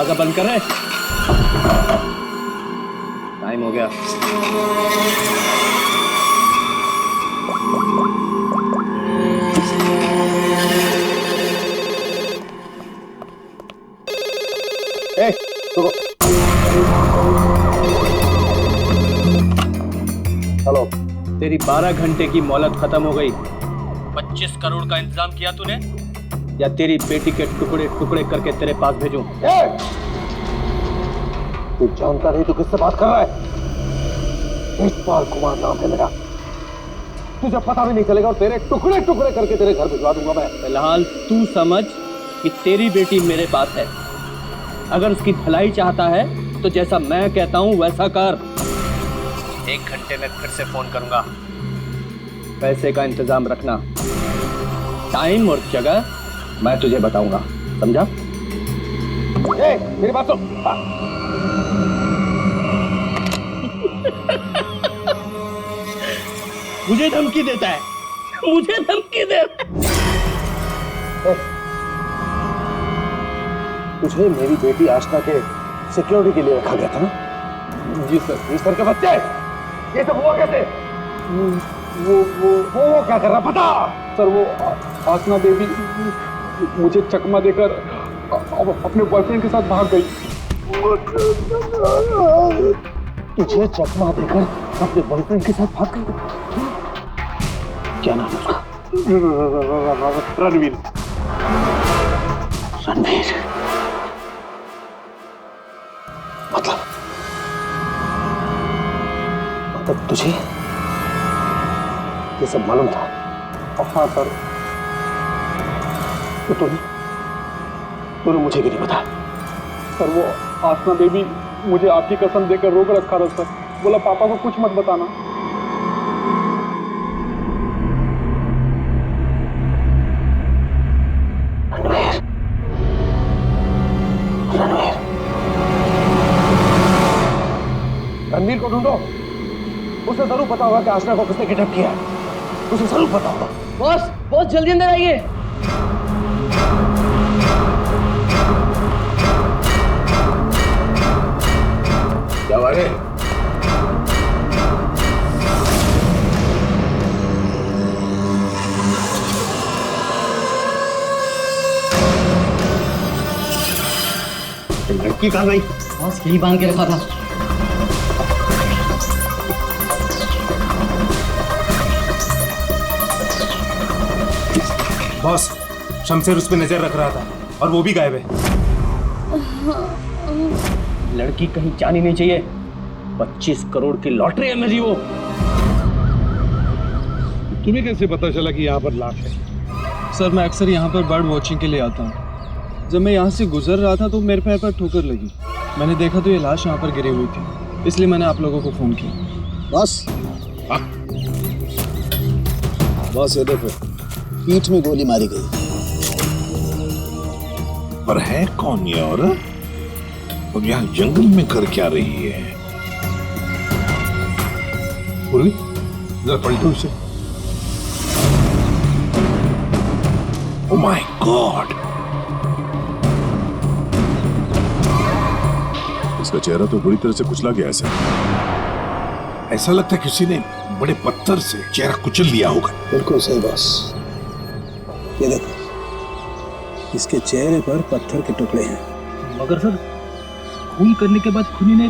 दरवाजा बंद कर रहे। टाइम हो गया। रुको। हेलो, तेरी 12 घंटे की मोहलत खत्म हो गई। 25 करोड़ का इंतजाम किया तूने, या तेरी बेटी के टुकड़े टुकड़े करके तेरे पास भेजूं? तू जानता नहीं तू किससे बात कर रहा है? यशपाल कुमार नाम है मेरा। तुझे पता भी नहीं चलेगा और तेरे टुकड़े टुकड़े करके तेरे घर भिजवा दूंगा मैं। फिलहाल तू समझ कि तेरी बेटी मेरे पास है। अगर उसकी भलाई चाहता है तो जैसा मैं कहता हूं वैसा कर। 1 घंटे में फिर से फोन करूंगा। पैसे का इंतजाम रखना। टाइम और जगह मैं तुझे बताऊंगा, समझा? मेरी बात सुन। मुझे धमकी देता है, मुझे धमकी दे रहा है। तुझे मेरी बेटी आशना के सिक्योरिटी के लिए रखा गया था ना? जी सर। जी सर के बच्चे, ये सब हुआ कैसे? वो क्या कर रहा पता? सर वो आसना देवी मुझे चकमा देकर अपने बॉयफ्रेंड के साथ भाग गई। तुझे चकमा देकर अपने बॉयफ्रेंड के साथ भाग गई? क्या नाम है उसका? रणवीर। रणवीर मतलब तुझे ये सब मालूम था? हाँ सर। तो तूने मुझे क्यों नहीं बताया? सर वो आसना बेबी मुझे आपकी कसम देकर रोक रखा था सर। बोला पापा को कुछ मत बताना। रणवीर, रणवीर, रणवीर को ढूंढो। उसे जरूर पता होगा कि आशना को किसने किडनैप किया है। उसे जरूर पता होगा। बॉस जल्दी अंदर आइए। क्या बात है? लड़की कहाँ गई? बॉस यही बांध के रखा था। बॉस, शमशेर उस पर नजर रख रहा था और वो भी गायब है। लड़की कहीं जानी नहीं चाहिए। 25 करोड़ की लॉटरी है मेरी वो। तुम्हें कैसे पता चला कि यहाँ पर लाश है? सर मैं अक्सर यहाँ पर बर्ड वॉचिंग के लिए आता हूँ। जब मैं यहाँ से गुजर रहा था तो मेरे पैर पर ठोकर लगी। मैंने देखा तो ये लाश यहाँ पर गिरी हुई थी, इसलिए मैंने आप लोगों को फोन किया। बॉस, बॉस ये देखो, पीठ में गोली मारी गई। पर है कौन ये औरत? और यहाँ जंगल में कर क्या रही है? पूर्वी, जरा पलटो उसे। Oh my God! इसका चेहरा तो बुरी तरह से कुचला गया है। ऐसा लगता है किसी ने बड़े पत्थर से चेहरा कुचल लिया होगा। बिल्कुल सही बॉस। ये देखो, इसके चेहरे पर पत्थर के टुकड़े हैं। मगर सर, खून करने के बाद खूनी ने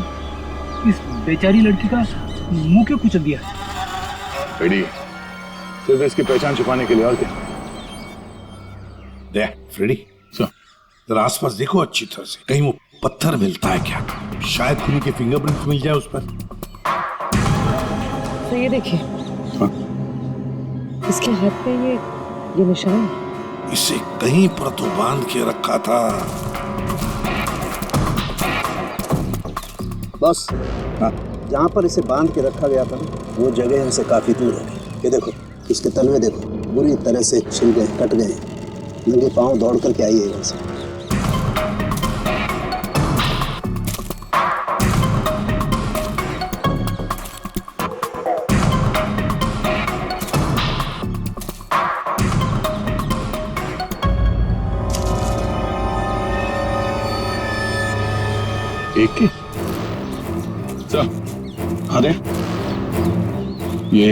इस बेचारी लड़की का मुंह क्यों कुचल दिया? रेडी, सिर्फ इसकी पहचान छुपाने के लिए, और क्या? देख फ्रेडी, जरा आसपास देखो अच्छी तरह से, कहीं वो पत्थर मिलता है क्या? शायद खूनी के फिंगरप्रिंट मिल जाए उस पर। तो ये देखिए, इसके हाथ पे ये निशान है। इसे कहीं पर तो बांध के रखा था। बॉस, जहाँ पर इसे बांध के रखा गया था वो जगह हमसे काफी दूर है। ये देखो, इसके तलवे देखो, बुरी तरह से छिल गए, कट गए। नंगे पांव दौड़ करके आई है यहाँ से। देख के सर, अरे ये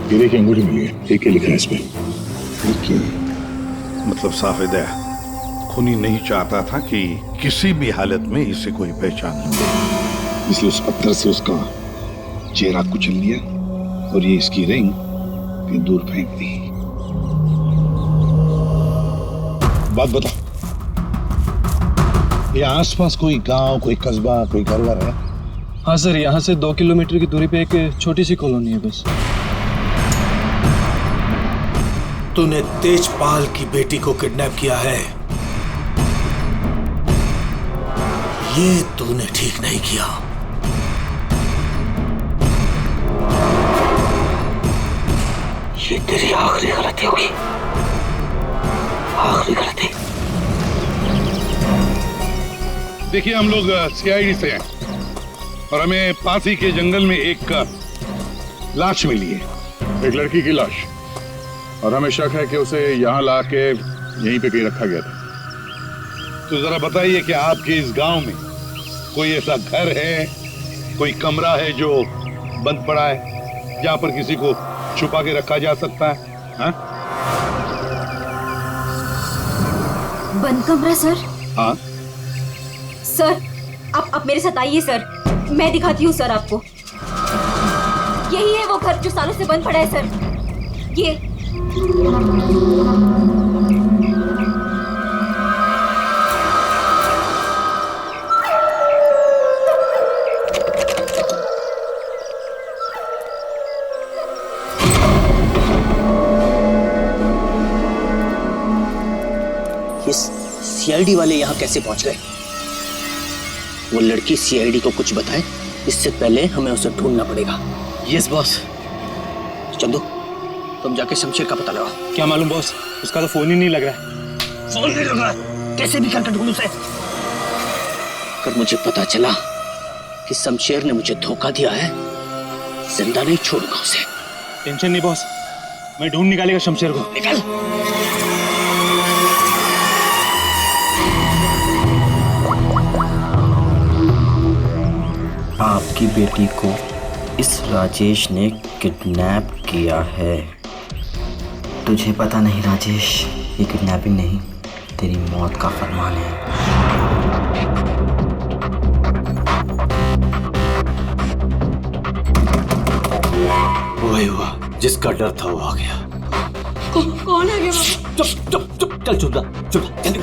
हीरे की अंगूठी मिली है, एक लिखा है इस पे। मतलब साफ है, खूनी नहीं चाहता था कि किसी भी हालत में इसे कोई पहचान ले, इसलिए उस पत्थर से उसका चेहरा कुचल लिया और ये इसकी रिंग कहीं दूर फेंक दी। बात बता, ये आसपास कोई गांव, कोई कस्बा, कोई घर वर है? हाँ सर, यहाँ से 2 किलोमीटर की दूरी पे एक छोटी सी कॉलोनी है बस। तूने तेजपाल की बेटी को किडनैप किया है, ये तूने ठीक नहीं किया। ये तेरी आखिरी गलती होगी, आखिरी गलती। देखिए, हम लोग सीआईडी से हैं और हमें पास ही के जंगल में एक लाश मिली है, एक लड़की की लाश, और हमें शक है कि उसे यहाँ ला के यहीं पे कहीं रखा गया था। तो जरा बताइए कि आपके इस गांव में कोई ऐसा घर है, कोई कमरा है जो बंद पड़ा है, जहां पर किसी को छुपा के रखा जा सकता है? हाँ? बंद कमरा सर? हाँ सर, आप मेरे साथ आइए सर, मैं दिखाती हूँ सर आपको। यही है वो घर जो सालों से बंद पड़ा है सर। ये सीआईडी वाले यहाँ कैसे पहुंच गए? वो लड़की सीआईडी को कुछ बताए, इससे पहले हमें उसे ढूंढना पड़ेगा। Yes boss. चंदू, तुम जाके शमशेर का पता लगाओ। क्या मालूम बॉस, उसका तो फोन ही नहीं लग रहा है। फोन नहीं लग रहा है? कैसे भी करके ढूंढ उसे। अगर मुझे पता चला कि शमशेर ने मुझे धोखा दिया है, जिंदा नहीं छोड़ूंगा उसे। टेंशन नहीं बॉस, मैं ढूंढ निकालेगा शमशेर को। निकल। आपकी बेटी को इस राजेश ने किडनैप किया है। तुझे पता नहीं राजेश, ये किडनैपिंग नहीं, तेरी मौत का फरमान है। वही हुआ, जिसका डर था वो आ गया। कौन आ गया बाबा? चुप चुप चुप, चल चुप जल्दी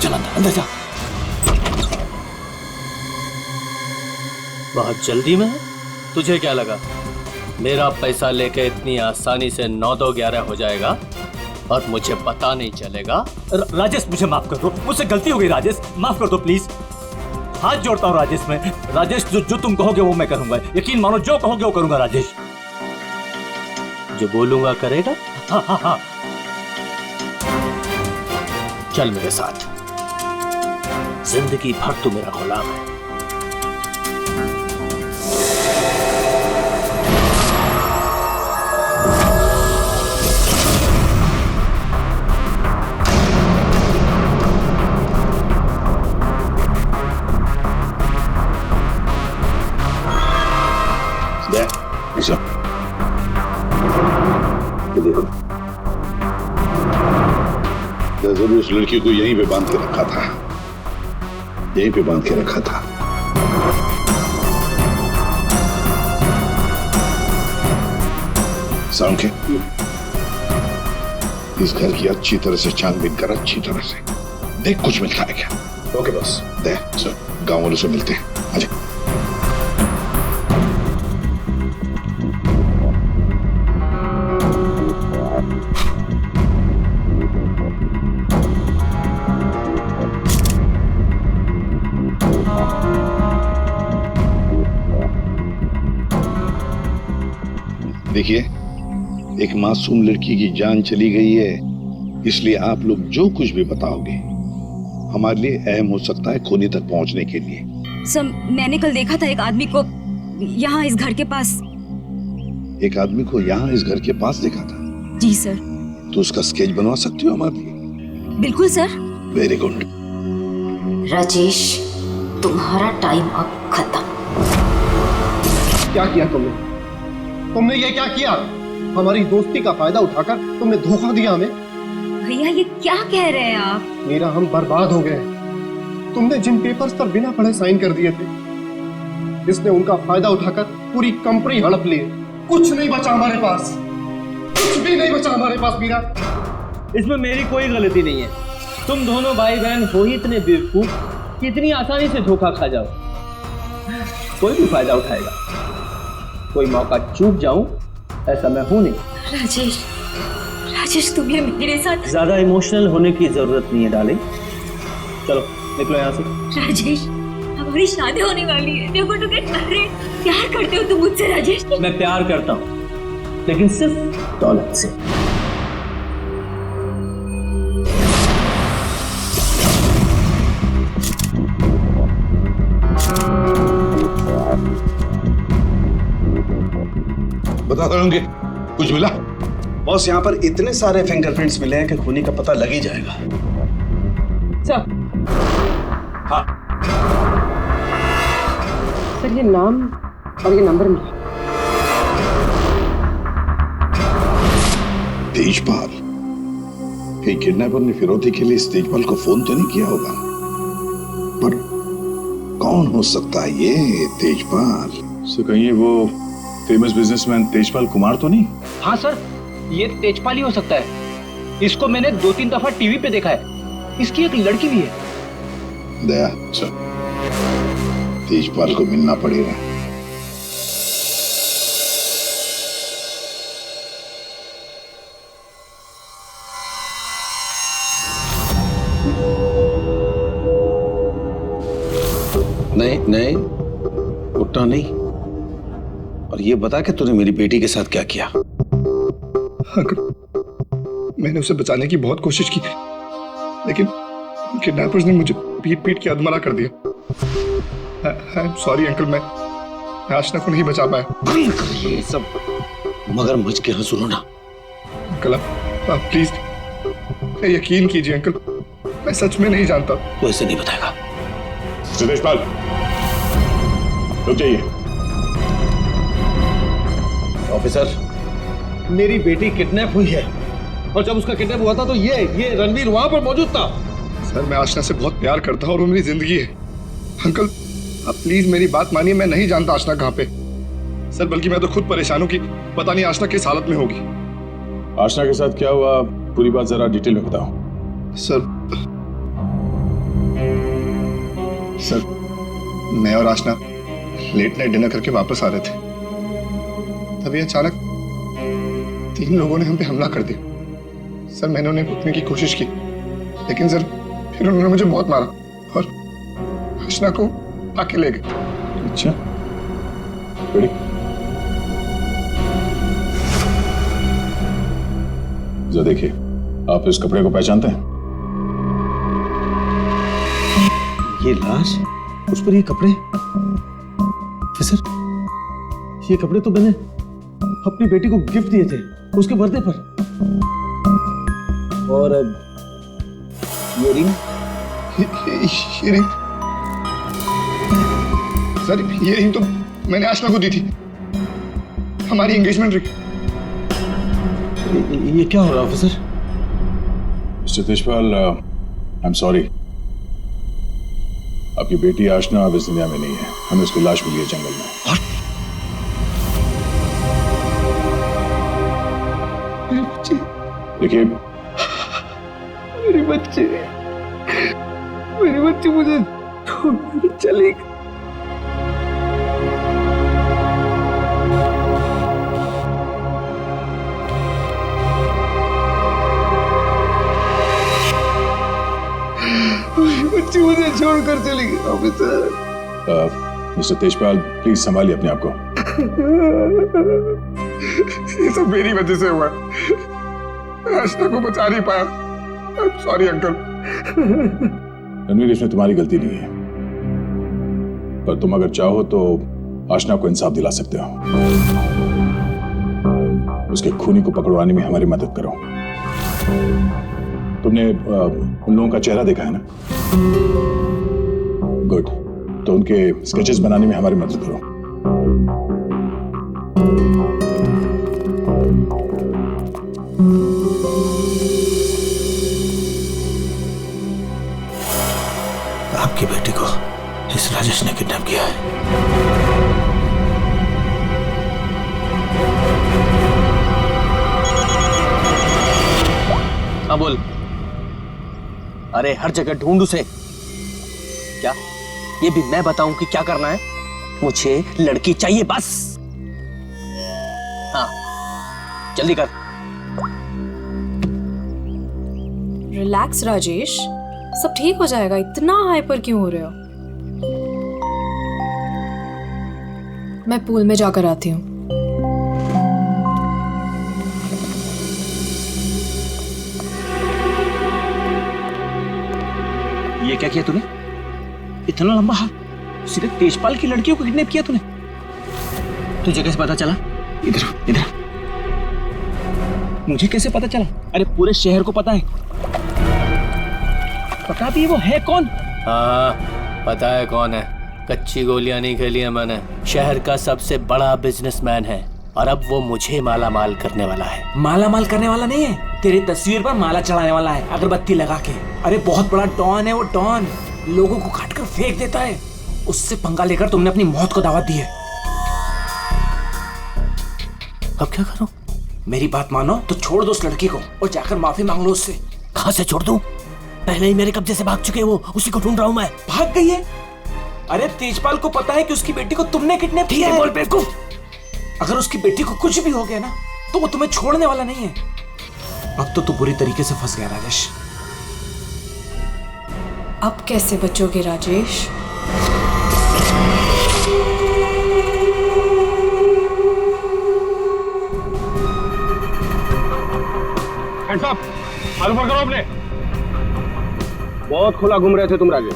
चल, अंदर जा। बहुत जल्दी में? तुझे क्या लगा मेरा पैसा लेके इतनी आसानी से 9-2-11 हो जाएगा और मुझे पता नहीं चलेगा? राजेश, मुझे माफ कर दो, मुझसे गलती हो गई राजेश, माफ कर दो प्लीज। हाथ जोड़ता हूँ राजेश मैं। राजेश, जो तुम कहोगे वो मैं करूंगा, यकीन मानो, जो कहोगे वो करूंगा राजेश। जो बोलूंगा करेगा? हाँ हाँ हाँ। चल मेरे साथ, जिंदगी भर तू मेरा गुलाम है। ये देखो, जरूर उस लड़की को यहीं पे बांध के रखा था, यहीं पे बांध के रखा था। साउंड के इस घर की अच्छी तरह से छानबीन कर, अच्छी तरह से देख कुछ मिलता है क्या। Okay boss. दे गांव वालों से मिलते हैं, आजा। देखिए, एक मासूम लड़की की जान चली गई है, इसलिए आप लोग जो कुछ भी बताओगे हमारे लिए अहम हो सकता है खूनी तक पहुंचने के लिए। सर, मैंने कल देखा था एक आदमी को यहाँ इस घर के पास। एक आदमी को यहाँ इस घर के पास देखा था? जी सर। तो उसका स्केच बनवा सकती हो हमारे लिए? बिल्कुल सर। Very good. राजेश, तुम्हारा टाइम अब खत्म। क्या किया तुमने? तुमने ये क्या किया? हमारी दोस्ती का फायदा उठाकर तुमने धोखा दिया हमें। भैया ये क्या कह रहे हैं आप? मीरा, हम बर्बाद हो गए। तुमने जिन पेपर्स पर बिना पढ़े साइन कर दिए थे, इसने उनका फायदा उठाकर पूरी कंपनी हड़प ली। कुछ नहीं बचा हमारे पास, कुछ भी नहीं बचा हमारे पास मीरा। इसमें मेरी कोई गलती नहीं है। तुम दोनों भाई बहन हो ही इतने बेवकूफ कि इतनी आसानी से धोखा खा जाओ। कोई भी फायदा उठाएगा, कोई मौका चूक जाऊं ऐसा मैं हूं नहीं। राजेश, राजेश तुम्हें मेरे साथ ज्यादा इमोशनल होने की जरूरत नहीं है डार्लिंग। चलो निकलो यहाँ से। राजेश, हमारी शादी होने वाली है। देखो तो अरे प्यार करते हो तुम मुझसे राजेश? मैं प्यार करता हूँ, लेकिन सिर्फ दौलत से। बता दोगे कुछ मिला? बॉस, यहाँ पर इतने सारे फिंगरप्रिंट्स मिले हैं कि खूनी का पता लग ही जाएगा। सर, हाँ, सर ये नाम और ये नंबर मिला। तेजपाल। ये किडनैपर ने फिरौती के लिए इस तेजपाल को फोन तो नहीं किया होगा, पर कौन हो सकता है ये तेजपाल? सो कहीं वो फेमस बिजनेसमैन तेजपाल कुमार तो नहीं? हाँ सर, ये तेजपाल ही हो सकता है। इसको मैंने 2-3 दफा टीवी पे देखा है। इसकी एक लड़की भी है। दया, चल तेजपाल को मिलना पड़ेगा। नहीं नहीं, उठना नहीं। और ये बता कि तूने मेरी बेटी के साथ क्या किया? मैंने उसे बचाने की बहुत कोशिश की, लेकिन किडनैपर्स ने मुझे पीट पीट के अधमरा कर दिया। आई एम सॉरी अंकल, मैं आशना को नहीं बचा पाया। ये सब मगरमच्छ के हंसुलो ना। अंकल आप प्लीज यकीन कीजिए अंकल, मैं सच में नहीं जानता। वो ऐसे नहीं बताएगा। तेजपाल, रुक जाइए। ऑफिसर, मेरी बेटी किडनैप हुई है, और जब उसका किडनैप हुआ था तो ये रणवीर वहां पर मौजूद था। सर, मैं आशना से बहुत प्यार करता हूँ और वो मेरी जिंदगी है। अंकल आप प्लीज मेरी बात मानिए, मैं नहीं जानता आशना कहाँ पे। सर बल्कि मैं तो खुद परेशान हूँ कि पता नहीं आशना किस हालत में होगी। आशना के साथ क्या हुआ, पूरी बात जरा डिटेल में बताओ। सर, मैं और आशना लेट नाइट डिनर करके वापस आ रहे थे, तभी अचानक 3 लोगों ने हम पे हमला कर दिया। सर मैंने उन्हें रुकने की कोशिश की, लेकिन सर फिर उन्होंने मुझे बहुत मारा और आशना को आके ले गए। अच्छा, बड़ी जरा देखिए, आप इस कपड़े को पहचानते हैं? ये लाश, उस पर ये कपड़े। सर, ये कपड़े तो मैंने अपनी बेटी को गिफ्ट दिए थे उसके बर्थडे पर। और ये रिंग, सर ये रिंग तो मैंने आशना को दी थी, हमारी एंगेजमेंट रिंग। ये क्या हो रहा है officer? Mister Tejpal, I am sorry, आपकी बेटी आशना अब इस दुनिया में नहीं है। हमें उसकी लाश मिली है जंगल में। देखिए, मेरी बच्ची मुझे छोड़ के चली गई। बच्ची मुझे छोड़कर चली गई ऑफिसर। मिस्टर तेजपाल, प्लीज संभालिए अपने आप को। ये सब मेरी वजह से हुआ, आशना को बचा नहीं पाया। Sorry uncle. रणवीर, इसमें तुम्हारी गलती नहीं है, पर तुम अगर चाहो तो आशना को इंसाफ दिला सकते हो। उसके खूनी को पकड़वाने में हमारी मदद करो। तुमने उन लोगों का चेहरा देखा है ना? गुड, उनके स्केचेस बनाने में हमारी मदद करो। आपकी बेटी को इस राजेश ने किडनैप किया है। हाँ बोल। अरे हर जगह ढूंढ उसे। क्या ये भी मैं बताऊं कि क्या करना है? मुझे लड़की चाहिए बस। हाँ जल्दी कर। रिलैक्स राजेश, सब ठीक हो जाएगा। इतना हाइपर क्यों हो रहे हो? मैं पूल में जाकर आती हूँ। ये क्या किया तूने? इतना लंबा हाथ, सीधे तेजपाल की लड़कियों को किडनैप किया तूने? तुझे कैसे पता चला? इधर इधर। मुझे कैसे पता चला? अरे पूरे शहर को पता है। पता भी वो है कौन? हाँ पता है कौन है। कच्ची गोलियां नहीं खेली है मैंने। शहर का सबसे बड़ा बिजनेसमैन है और अब वो मुझे माला माल करने वाला है। माला माल करने वाला नहीं है, तेरी तस्वीर पर माला चढ़ाने वाला है अगरबत्ती लगा के। अरे बहुत बड़ा डॉन है वो। डॉन लोगों को काट कर फेंक देता है। उससे पंगा लेकर तुमने अपनी मौत को दावत दी है। अब क्या करूं? मेरी बात मानो तो छोड़ दो उस लड़की को और जाकर माफी मांग लो उससे। कहां से छोड़ दूं? पहले ही मेरे कब्जे से भाग चुके हैं वो, उसी को ढूंढ रहा हूं मैं। भाग गई है? अरे तेजपाल को पता है कि उसकी बेटी को तुमने किडनैप किया है। बोल बेवकूफ। अगर उसकी बेटी को कुछ भी हो गया ना तो वो तुम्हें छोड़ने वाला नहीं है। अब तो तू बुरी तरीके से फंस गया राजेश। अब कैसे बचोगे राजेश? मालूम करो अपने। बहुत खुला घूम रहे थे तुम राजेश,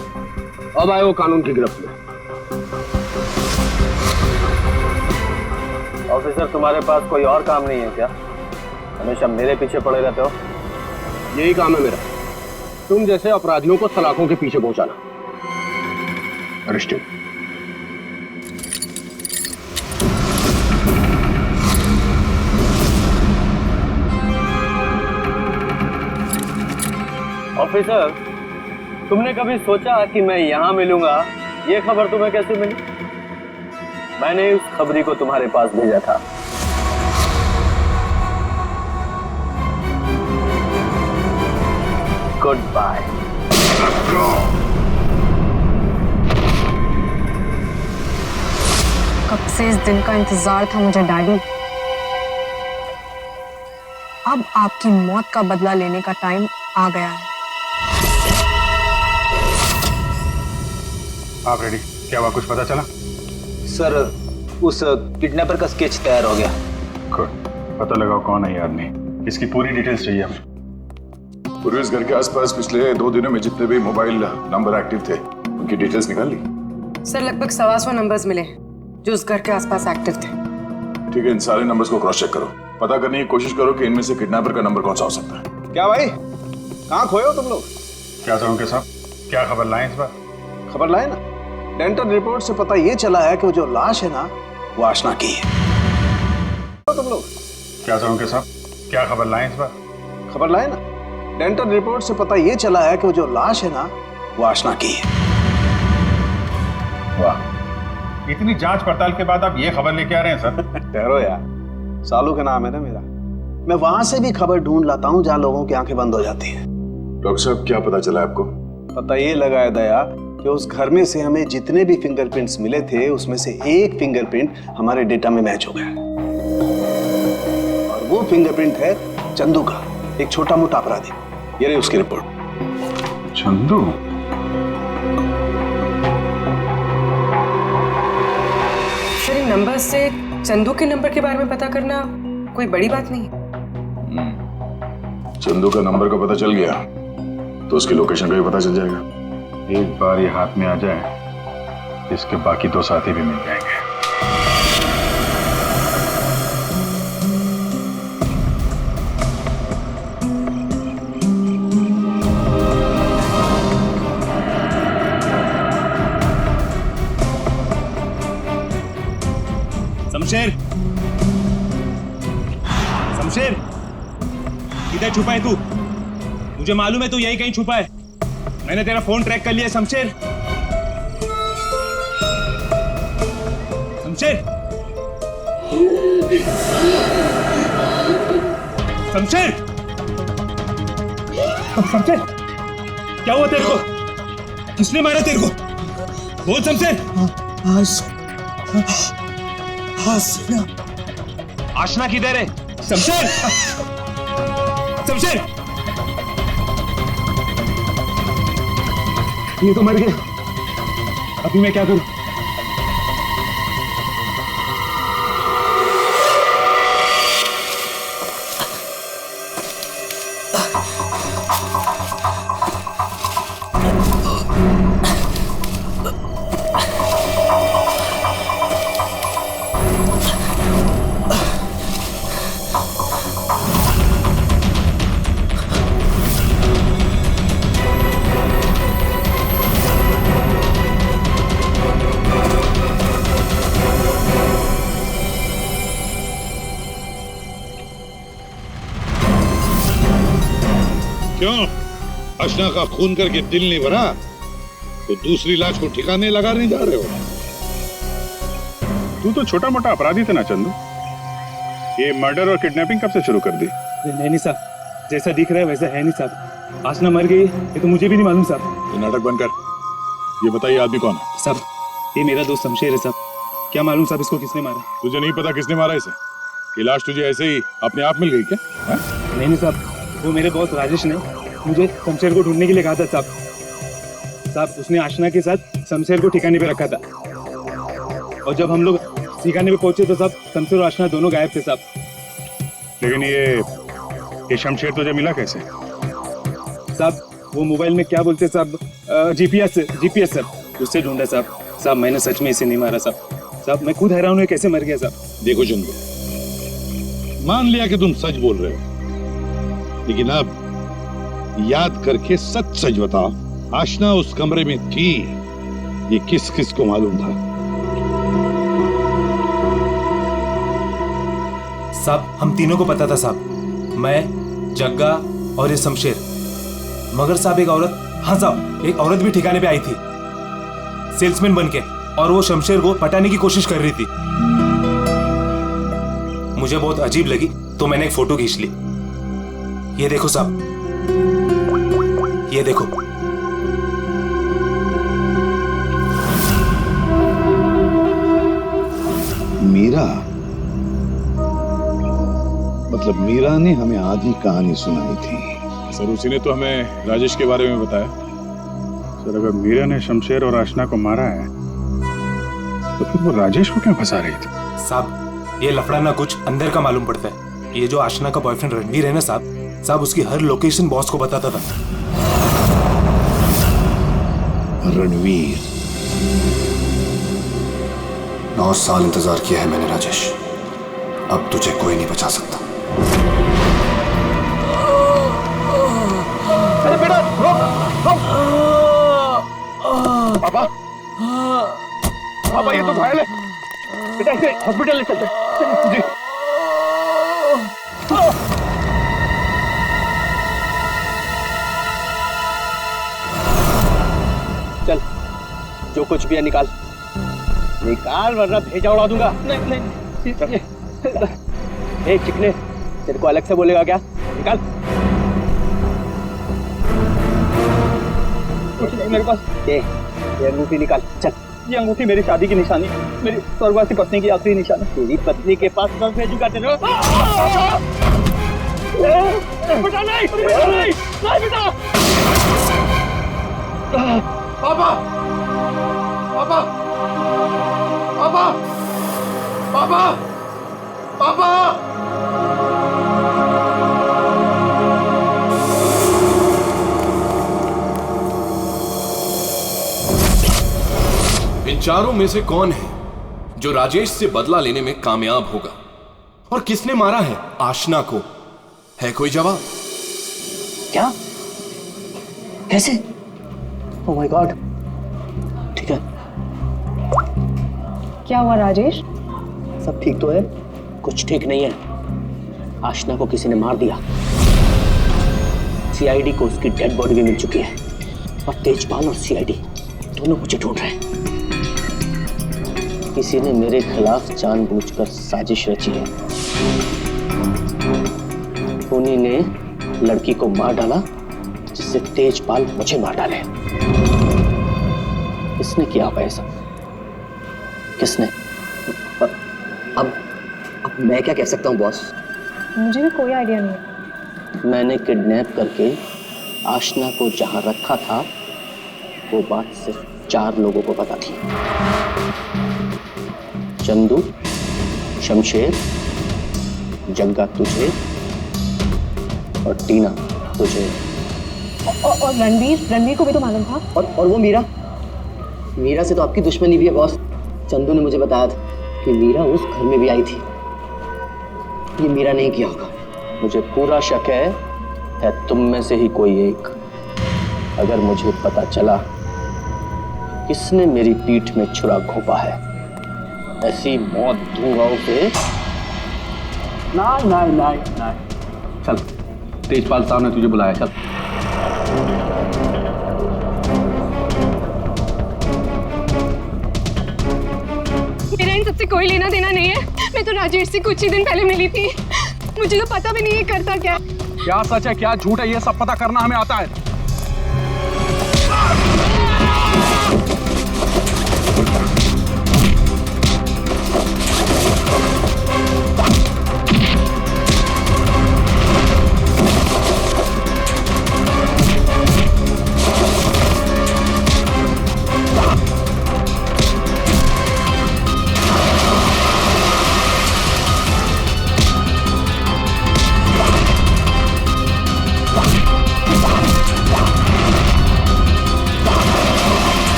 अब आए हो कानून की गिरफ्त में। ऑफिसर तुम्हारे पास कोई और काम नहीं है क्या? हमेशा मेरे पीछे पड़े रहते हो। यही काम है मेरा, तुम जैसे अपराधियों को सलाखों के पीछे पहुंचाना। अरेस्टेड। ऑफिसर तुमने कभी सोचा कि मैं यहाँ मिलूंगा? ये खबर तुम्हें कैसे मिली? मैंने उस खबरी को तुम्हारे पास भेजा था। Goodbye. कब से इस दिन का इंतजार था मुझे डैडी। अब आपकी मौत का बदला लेने का टाइम आ गया है। आप रेडी? क्या हुआ, कुछ पता चला? सर उस किडनैपर का स्केच तैयार हो गया। गुड, पता लगाओ कौन है ये आदमी। इसकी पूरी डिटेल्स चाहिए हमें। पूरे इस घर के आसपास पिछले 2 दिनों में जितने भी मोबाइल नंबर एक्टिव थे उनकी डिटेल्स निकाल ली? सर लगभग 125 नंबर्स मिले जो उस घर के आसपास एक्टिव थे। ठीक है, इन सारे नंबर्स को क्रॉस चेक करो। पता करने की कोशिश करो कि इनमें से किडनैपर का नंबर कौन सा हो सकता है। क्या भाई, कहाँ खोए हो तुम लोग? क्या सर उनके साहब, क्या खबर लाए इस बार? खबर लाए ना, डेंटल रिपोर्ट से पता ये चला है कि वो जो लाश है ना वो आशना की है। तुम लोग क्या सर उनके साहब, क्या खबर लाए इस बार? खबर लाए ना, डेंटल रिपोर्ट से पता ये चला है कि वो जो लाश है ना वो आशना की है। वाह, इतनी जांच पड़ताल के बाद आप ये खबर लेके आ रहे हैं सर? ठहरो यार, सालू का नाम है ना मेरा। मैं वहां से भी खबर ढूंढ लाता हूँ जहाँ लोगों की आंखें बंद हो जाती हैं। डॉक्टर साहब क्या पता चला आपको? पता ये लगा है दया कि उस घर में से हमें जितने भी फिंगरप्रिंट्स मिले थे उसमें से एक फिंगरप्रिंट हमारे डेटा में मैच हो गया और वो फिंगरप्रिंट है चंदू का, एक छोटा मोटा अपराधी। ये रही उसकी रिपोर्ट। चंदू? सर इन नंबर से चंदू के नंबर के बारे में पता करना कोई बड़ी बात नहीं है। चंदू का नंबर का पता चल गया तो उसकी लोकेशन का भी पता चल जाएगा। एक बार ये हाथ में आ जाए, इसके बाकी 2 साथी भी मिल जाएंगे। शमशेर, शमशेर, किधर छुपा है तू? मुझे मालूम है तू यही कहीं छुपा है। मैंने तेरा फोन ट्रैक कर लिया शमशेर। शमशेर, शमशेर, शमशेर, क्या हुआ तेरे को? किसने मारा तेरे को? बोल शमशेर। आशना किधर है? शमशेर, शमशेर, ये तो मर गया। अभी मैं क्या करूं? क्यों? अशना का खून करके दिल नहीं भरा तो दूसरी लाश को ठिकाने लगा नहीं जा रहे हो? तू तो छोटा मोटा अपराधी था ना चंदू। ये मर्डर और किडनैपिंग कब से शुरू कर दी? नहीं साहब, जैसा दिख रहा है वैसा है नहीं साहब। आशना मर गई ये तो मुझे भी नहीं मालूम साहब। ये नाटक बंद कर। ये बताइए आदमी कौन है? साहब ये मेरा दोस्त शमशेर है साहब। क्या मालूम साहब इसको किसने मारा? तुझे नहीं पता किसने मारा इसे? ये लाश तुझे ऐसे ही अपने आप मिल गई क्या? नहीं साहब, वो मेरे दोस्त राजेश ने मुझे शमशेर को ढूंढने के लिए कहा था साहब। साहब उसने आशना के साथ शमशेर को ठिकाने पे रखा था और जब हम लोग ठिकाने पे पहुंचे तो साहब शमशेर और आशना दोनों गायब थे साहब। लेकिन ये शमशेर तुझे मिला कैसे? साहब वो मोबाइल में क्या बोलते साहब, जीपीएस सर, उससे ढूंढा साहब। साहब मैंने सच में इसे नहीं मारा साहब। साहब मैं खुद हैरान हूँ कैसे मर गया साहब। देखो चंदू, मान लिया कि तुम सच बोल रहे हो, लेकिन अब याद करके सच बताओ, आशना उस कमरे में थी, ये किस किस को मालूम था? साहब हम तीनों को पता था साहब, मैं, जग्गा और ये शमशेर। मगर साहब एक औरत, हाँ साहब एक औरत भी ठिकाने पे आई थी सेल्समैन बनके, और वो शमशेर को पटाने की कोशिश कर रही थी। मुझे बहुत अजीब लगी तो मैंने एक फोटो खींच ली। ये देखो साहब, ये देखो। मीरा, मतलब मीरा ने हमें आधी कहानी सुनाई थी। सर उसी ने तो हमें राजेश के बारे में बताया। सर अगर मीरा ने शमशेर और आशना को मारा है तो फिर वो राजेश को क्यों फंसा रही थी? साहब ये लफड़ा ना कुछ अंदर का मालूम पड़ता है। ये जो आशना का बॉयफ्रेंड रणवीर है ना साहब उसकी हर लोकेशन बॉस को बताता था। रणवीर, 9 साल इंतजार किया है मैंने राजेश, अब तुझे कोई नहीं बचा सकता। अरे बेटा पापा, पापा ये तो घायल है बेटा, इसे हॉस्पिटल ले चलते जी। चल जो कुछ भी है निकाल वरना भेजा उड़ा दूंगा। नहीं ए चिकने, तेरे को अलग से बोलेगा क्या? निकाल। कुछ नहीं मेरे पास। ये अंगूठी निकाल। चल। ये अंगूठी मेरी शादी की निशानी, मेरी स्वर्गवासी पत्नी की आखिरी निशानी। तेरी पत्नी के पास कब भेजूंगा तेरे को? बेटा नहीं, नहीं बेटा। पापा, पापा, पापा, पापा, पापा। इन चारों में से कौन है जो राजेश से बदला लेने में कामयाब होगा? और किसने मारा है आशना को? है कोई जवाब? क्या? कैसे? Oh my God. ठीक है। क्या हुआ राजेश? सब ठीक तो है? कुछ ठीक नहीं है। आशना को किसी ने मार दिया। सीआईडी को उसकी डेड बॉडी भी मिल चुकी है और तेजपाल और सीआईडी दोनों मुझे ढूंढ रहे हैं। किसी ने मेरे खिलाफ जानबूझकर साजिश रची है। उन्हीं ने लड़की को मार डाला जिससे तेजपाल मुझे मार डाले। किसने किया होगा ये सब? किसने? अब मैं क्या कह सकता हूँ बॉस? मुझे भी कोई आइडिया नहीं है। मैंने किडनैप करके आशना को जहां रखा था वो बात सिर्फ 4 लोगों को पता थी। चंदू, शमशेर, जग्गा तुझे और टीना तुझे। और रणवीर को भी तो मालूम था। और वो मीरा से तो आपकी दुश्मनी भी है बॉस। चंदू ने मुझे बताया था कि मीरा उस घर में भी आई थी। ये मीरा नहीं किया होगा। मुझे पूरा शक है तुम में से ही कोई एक। अगर मुझे पता चला किसने मेरी पीठ में छुरा घोंपा है, ऐसी मौत दूंगा उसे। नहीं। चल, तेजपाल साहब ने तुझे बुलाया, चल। मेरा इन सबसे कोई लेना देना नहीं है। मैं तो राजेश से कुछ ही दिन पहले मिली थी। मुझे तो पता भी नहीं है करता क्या। क्या सच है क्या झूठ है ये सब पता करना हमें आता है।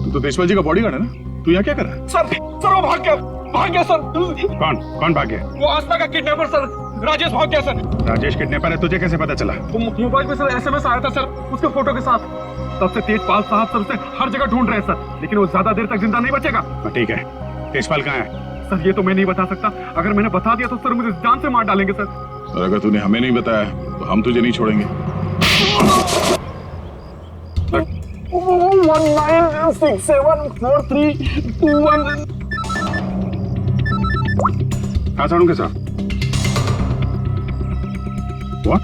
तो देशपाल जी का बॉडीगार्ड है ना? तू यहाँ क्या कर रहा है? सर वो भाग गया सर। कौन भाग गया? वो आस्था का किडनैपर सर, राजेश भाग गया सर। राजेश किडनैपर है, तुझे कैसे पता चला? मोबाइल में सर SMS आया था सर, उसके फोटो के साथ। तब से तेजपाल साहब सर उसे हर जगह ढूंढ रहे हैं सर, लेकिन वो ज्यादा देर तक जिंदा नहीं बचेगा। ठीक है, तेजपाल कहाँ है? सर ये तो मैं नहीं बता सकता। अगर मैंने बता दिया तो सर मुझे जान से मार डालेंगे सर। और अगर तूने हमें नहीं बताया तो हम तुझे नहीं छोड़ेंगे। 19674321। हाँ साड़ू के साथ What?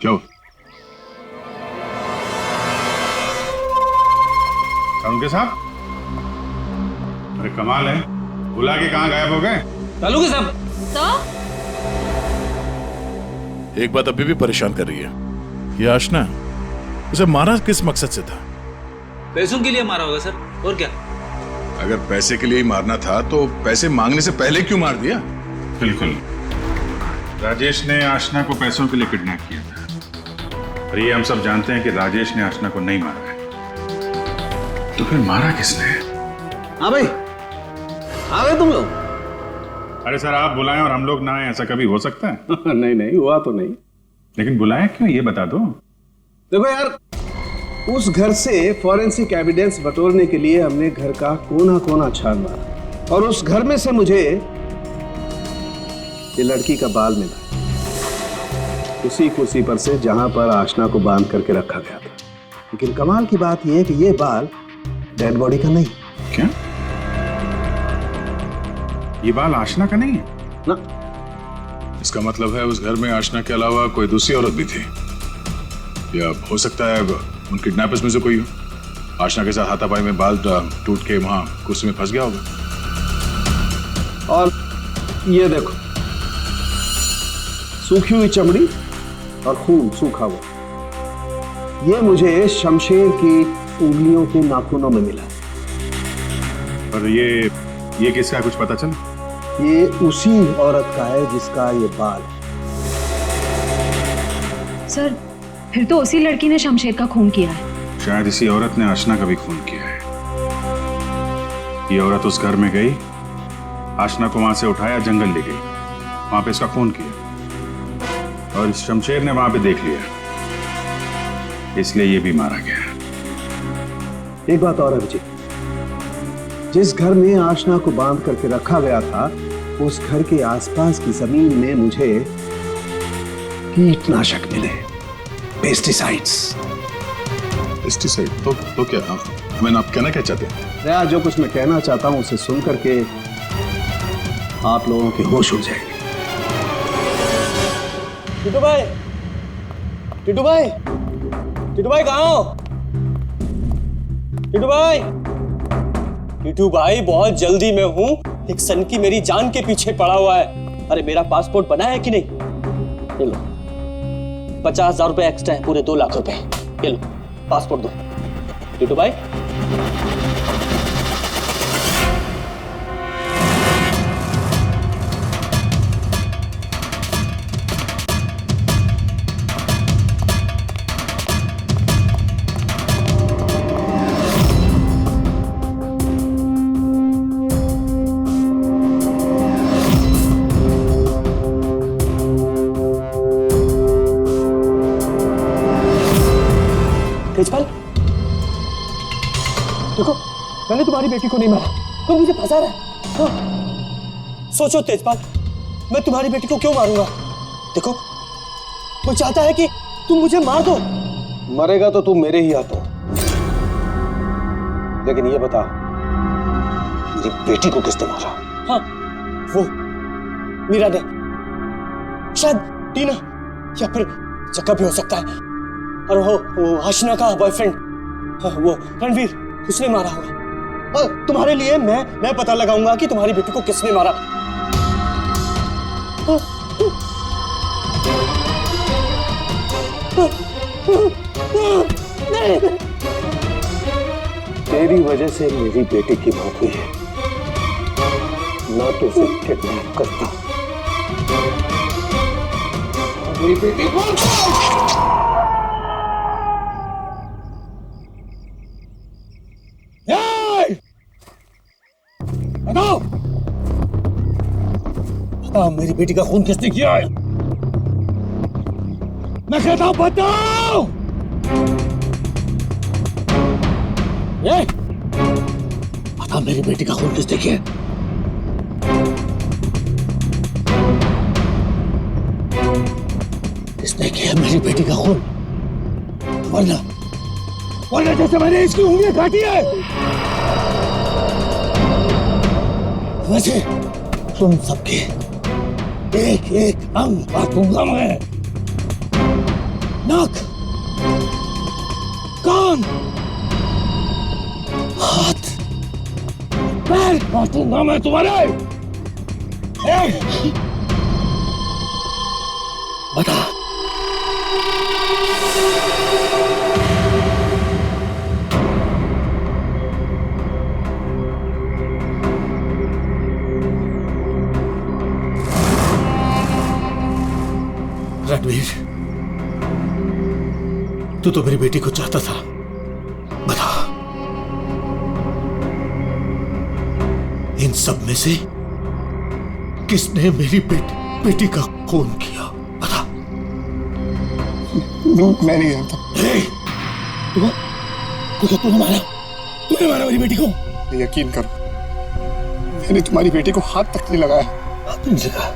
क्यों? साड़ू के साथ? अरे कमाल है, बुला के कहाँ गायब हो गए? चालू के साहब। एक बात अभी भी परेशान कर रही है, ये आशना उसे मारा किस मकसद से था? पैसों के लिए मारा होगा सर, और क्या? अगर पैसे के लिए ही मारना था तो पैसे मांगने से पहले क्यों मार दिया? बिल्कुल, राजेश ने आशना को पैसों के लिए किडनैप किया था, और ये हम सब जानते हैं कि राजेश ने आशना को नहीं मारा है। तो फिर मारा किसने? हाँ भाई, आ गए तुम लोग? अरे सर, आप बुलाएं और हम लोग ना आए, ऐसा कभी हो सकता है? नहीं हुआ तो नहीं। लेकिन बुलाएं क्यों, ये बता दो। देखो यार, उस घर से फॉरेंसिक एविडेंस बटोरने के लिए हमने घर का कोना कोना छान मारा, और उस घर में से मुझे ये लड़की का बाल मिला, उसी कुर्सी पर से जहां पर आशना को बांध करके रखा गया था। लेकिन कमाल की बात यह है कि ये बाल डेड बॉडी का नहीं। क्या? ये बाल आशना का नहीं है ना? इसका मतलब है उस घर में आशना के अलावा कोई दूसरी औरत भी थी, या हो सकता है उन किडनैपर्स में से कोई हो। आशना के साथ हाथापाई में बाल टूट के वहां कुर्सी में फंस गया होगा। और ये देखो, सूखी हुई चमड़ी और खून सूखा हुआ, ये मुझे शमशेर की उंगलियों के नाखूनों में मिला। और ये किसका कुछ पता चला? ये उसी औरत का है जिसका ये बाल। सर फिर तो उसी लड़की ने शमशेर का खून किया है। शायद इसी औरत ने आशना का भी खून किया है। ये औरत उस घर में गई, आशना को वहां से उठाया, जंगल ले गई, वहां पे इसका खून किया और इस शमशेर ने वहां पे देख लिया, इसलिए ये भी मारा गया। एक बात और अभिजीत, जिस घर में आशना को बांध करके रखा गया था उस घर के आसपास की जमीन में मुझे कीटनाशक मिले, पेस्टिसाइड्स। पेस्टिसाइड? तो क्या हमें आप कहना क्या चाहते हैं? रया, जो कुछ मैं कहना चाहता हूं उसे सुन करके आप लोगों की होश उड़ जाएगी। टिटू भाई, टिटू भाई, टिटू भाई कहाँ हो? टिटू भाई, टिटू भाई बहुत जल्दी में हूँ, एक सनकी मेरी जान के पीछे पड़ा हुआ है। अरे मेरा पासपोर्ट बना है कि नहीं? ये लो 50,000 रुपए एक्स्ट्रा है, पूरे 2 लाख रुपए। ये लो पासपोर्ट दो टिटू भाई। तेजपाल, देखो मैंने तुम्हारी बेटी को नहीं मारा, तुम मुझे फंसा रहा है। हाँ। सोचो तेजपाल, मैं तुम्हारी बेटी को क्यों मारूंगा? देखो वो चाहता है कि तुम मुझे मार दो। मरेगा तो तू मेरे ही हाथों, लेकिन ये बता मेरी बेटी को किसने मारा? हाँ वो मीरा ने, शायद टीना या फिर जग्गा भी हो सकता है, और वो आशना का बॉयफ्रेंड वो रणवीर, उसने मारा होगा। और तुम्हारे लिए मैं पता लगाऊंगा कि तुम्हारी बेटी को किसने मारा। तेरी वजह से मेरी बेटी की मौत हुई है, ना तो उसे किडनैप करता मेरी बेटी को। बताओ, बताओ मेरी बेटी का खून किसने किया है? मैं कहता हूं बताओ। बताओ मेरी बेटी का खून किसने किया? किसने किया मेरी बेटी का खून? वरना जैसे मैंने इसकी उंगलियां काटी है वैसे तुम सबके एक एक अंग काटूंगा मैं। नाक, कान, हाथ, पैर काटूंगा मैं तुम्हारे। बता रणवीर, तू तो मेरी बेटी को चाहता था, बता इन सब में से किसने मेरी बेटी का खून किया? बता। मैं नहीं जानता। तूने मारा मेरी बेटी को? यकीन करो, मैंने तुम्हारी बेटी को हाथ तक नहीं लगाया। हाथ नहीं लगाया?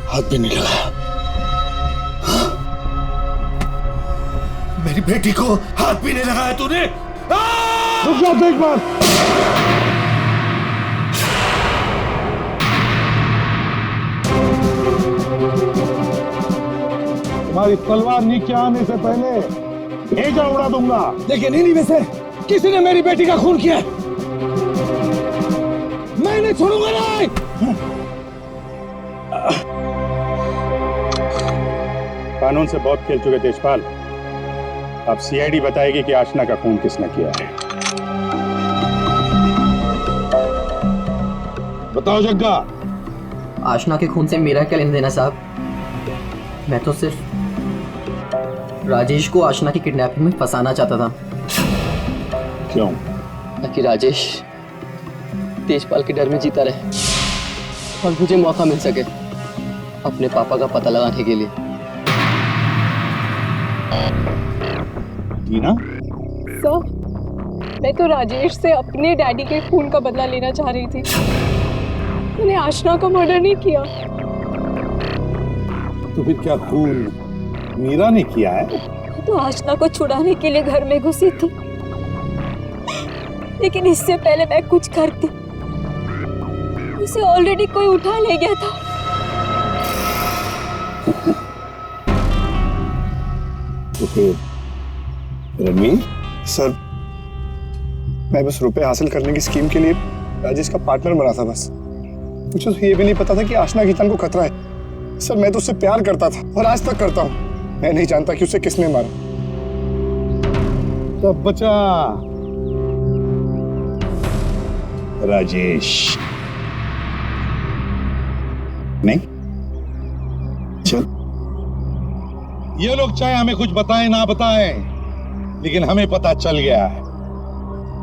हाथ भी नहीं लगाया? मेरी बेटी को हाथ भी नहीं लगाया तूने? रुक जाओ तेजपाल। तुम्हारी तलवार नीचे आने से पहले भेजा उड़ा दूंगा। लेकिन इन्हीं में से किसी ने मेरी बेटी का खून किया। मैं नहीं छोड़ूंगा नहीं। कानून से बहुत खेल चुके तेजपाल, अब सीआईडी बताएगी कि आशना का खून किसने किया है। बताओ जग्गा। आशना के खून से मेरा क्या लेना देना साहब? मैं तो सिर्फ राजेश को आशना की किडनैपिंग में फंसाना चाहता था। क्यों? ताकि राजेश तेजपाल के डर में जीता रहे और मुझे मौका मिल सके अपने पापा का पता लगाने के लिए। टीना? सर, मैं तो राजेश से अपने डैडी के खून का बदला लेना चाह रही थी। मैंने आशना का मर्डर नहीं किया। तो फिर क्या खून मीरा ने किया है? तो आशना को छुड़ाने के लिए घर में घुसी थी, लेकिन इससे पहले मैं कुछ करती उसे ऑलरेडी कोई उठा ले गया था। तो फिर रणवीर? सर, मैं बस रुपए हासिल करने की स्कीम के लिए राजेश का पार्टनर बना था बस। मुझे तो ये भी नहीं पता था कि आशना की जान को खतरा है। सर, मैं तो उससे प्यार करता था और आज तक करता हूँ। मैं नहीं जानता कि उसे किसने मारा। तब बचा राजेश। नहीं? चल, ये लोग चाहे हमें कुछ बताएं ना बताएं, लेकिन हमें पता चल गया है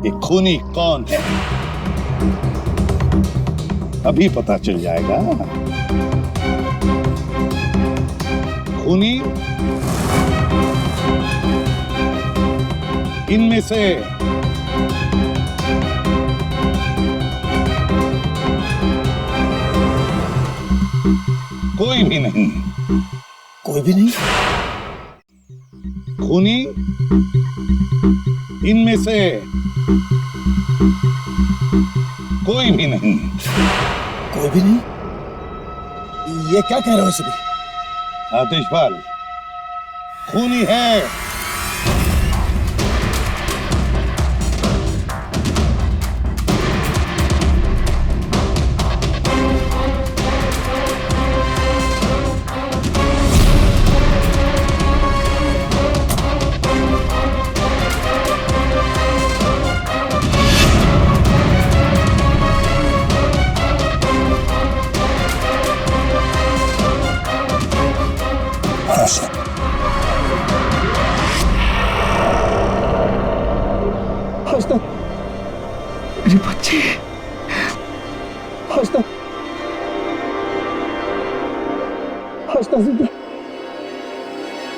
ये खूनी कौन है। अभी पता चल जाएगा। खूनी इनमें से कोई भी नहीं। कोई भी नहीं? खूनी इनमें से कोई भी नहीं। कोई भी नहीं? ये क्या कह रहे हो सभी? आतिशपाल खूनी है। मेरे बच्चे, आशना जिंदा,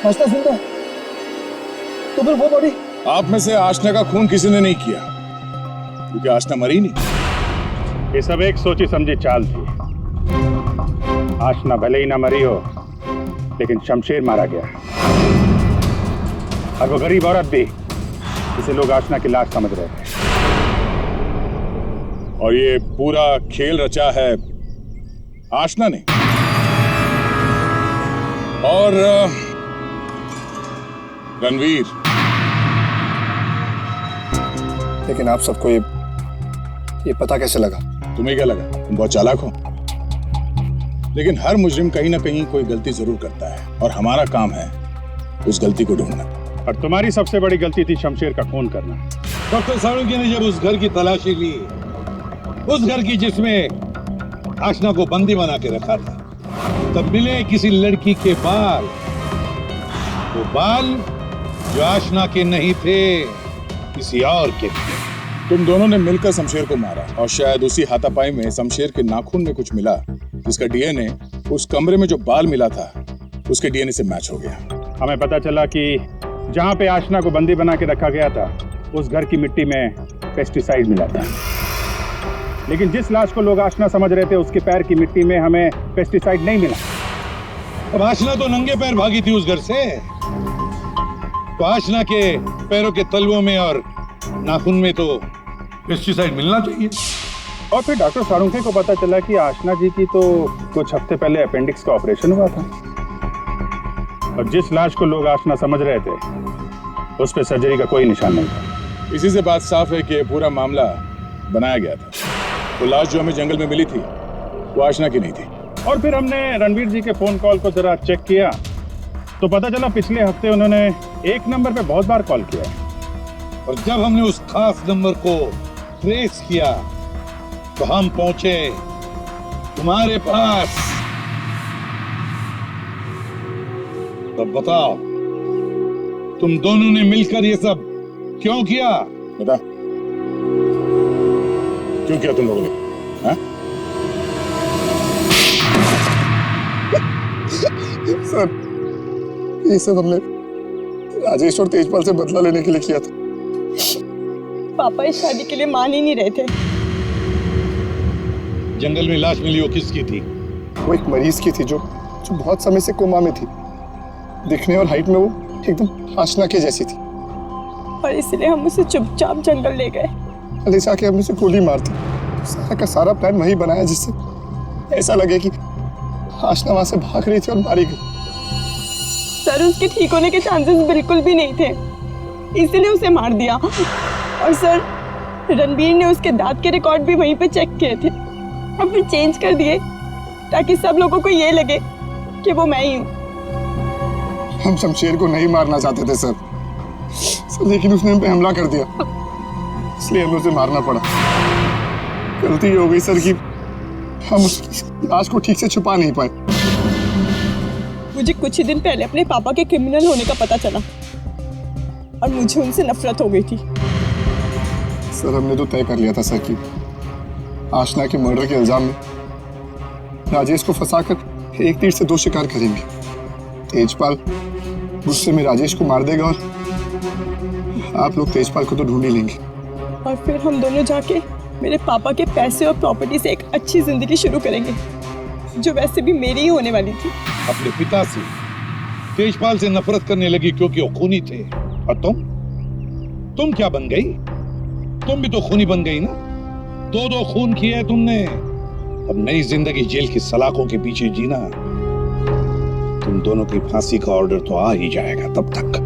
आशना जिंदा। तो फिर वो बॉडी? आप में से आशना का खून किसी ने नहीं किया, क्योंकि आशना मरी नहीं। ये सब एक सोची समझी चाल थी। आशना भले ही ना मरी हो, लेकिन शमशेर मारा गया, और वो गरीब औरत भी, जिसे लोग आशना की लाश समझ रहे थे। और ये पूरा खेल रचा है आशना ने। और रणवीर। लेकिन आप सबको ये पता कैसे लगा? तुम्हें क्या लगा तुम बहुत चालाक हो? लेकिन हर मुजरिम कहीं ना कहीं कोई गलती जरूर करता है, और हमारा काम है उस गलती को ढूंढना। और तुम्हारी सबसे बड़ी गलती थी शमशेर का खून करना। डॉक्टर सालुंके ने जब उस घर की तलाशी ली, उस घर की जिसमें आशना को बंदी बना के रखा था, तब मिले किसी लड़की के बाल। वो बाल जो आशना के नहीं थे, किसी और के थे। तुम दोनों ने मिलकर शमशेर को मारा, और शायद उसी हाथापाई में शमशेर के नाखून में कुछ मिला, जिसका डीएनए उस कमरे में जो बाल मिला था उसके डीएनए से मैच हो गया। हमें पता चला कि जहां पे आशना को बंदी बना के रखा गया था, उस घर की मिट्टी में पेस्टिसाइड मिला था। लेकिन जिस लाश को लोग आशना समझ रहे थे, उसके पैर की मिट्टी में हमें पेस्टिसाइड नहीं मिला। अब आशना तो नंगे पैर भागी थी उस घर से, तो आशना के पैरों के तलवों में और नाखून में तो पेस्टिसाइड मिलना चाहिए। और फिर डॉक्टर सालुंके को पता चला कि आशना जी की तो कुछ हफ्ते पहले अपेंडिक्स का ऑपरेशन हुआ था, और जिस लाश को लोग आशना समझ रहे थे, उस पे सर्जरी का कोई निशान नहीं था। इसी से बात साफ है कि ये पूरा मामला बनाया गया था। वो लाश जो हमें जंगल में मिली थी, वो आशना की नहीं थी। और फिर हमने रणवीर जी के फोन कॉल को जरा चेक किया, तो पता चला पिछले हफ्ते उन्होंने एक नंबर पे बहुत बार कॉल किया है। और जब हमने उस खास नंबर को ट्रेस किया, तो हम पहुंचे तुम्हारे पास। तो बताओ, तुम दोनों ने मिलकर ये सब क्यों किया? बता, क्यों किया तुम लोगों ने? हाँ? सर, ये सब हमने राजेश और तेजपाल से बदला लेने के लिए किया था। पापा इस शादी के लिए मान ही नहीं रहे थे। जंगल में लाश मिली, वो किसकी थी? वो एक मरीज की थी जो बहुत समय से कोमा में थी। दिखने और हाइट में वो एकदम आशना के जैसी थी। और इसलिए हम उसे चुपचाप जंगल ले गए। ले जाके हम उसे गोली मार दी। सारा का सारा प्लान वही बनाया जिससे ऐसा लगे कि आशना वहां से भाग रही थी और मारी गई। सर, उसके ठीक होने के चांसेस बिल्कुल भी नहीं थे, इसलिए उसे मार दिया। और सर, रणबीर ने उसके दांत के रिकॉर्ड भी वहीं पे चेक किए थे और फिर चेंज कर दिए ताकि सब लोगों को ये लगे कि वो मैं ही हूँ। हम शमशेर को नहीं मारना चाहते थे सर, लेकिन उसने हम पे हमला कर दिया, इसलिए हमें उसे मारना पड़ा। गलती हो गई सर कि हम उसकी लाश को ठीक से छुपा नहीं पाए। मुझे कुछ ही दिन पहले अपने पापा के क्रिमिनल होने का पता चला और मुझे उनसे नफरत हो गई थी। सर, हमने तो तय कर लिया था सर कि आशना के मर्डर के इल्जाम में राजेश को फंसाकर एक तीर से दो शिकार करेंगे। तेजपाल गुस्से में राजेश को मार देगा और आप लोग तेजपाल को तो ढूंढ ही लेंगे। और फिर हम दोनों जाके मेरे पापा के पैसे और प्रॉपर्टी से एक अच्छी जिंदगी शुरू करेंगे, जो वैसे भी मेरी ही होने वाली थी। अपने पिता से, तेजपाल से नफरत करने लगी क्योंकि वो खूनी थे। और तुम क्या बन गई? तुम भी तो खूनी बन गई ना। दो खून किए तुमने। अब नई जिंदगी जेल की सलाखों के पीछे जीना। तुम दोनों की फांसी का ऑर्डर तो आ ही जाएगा तब तक।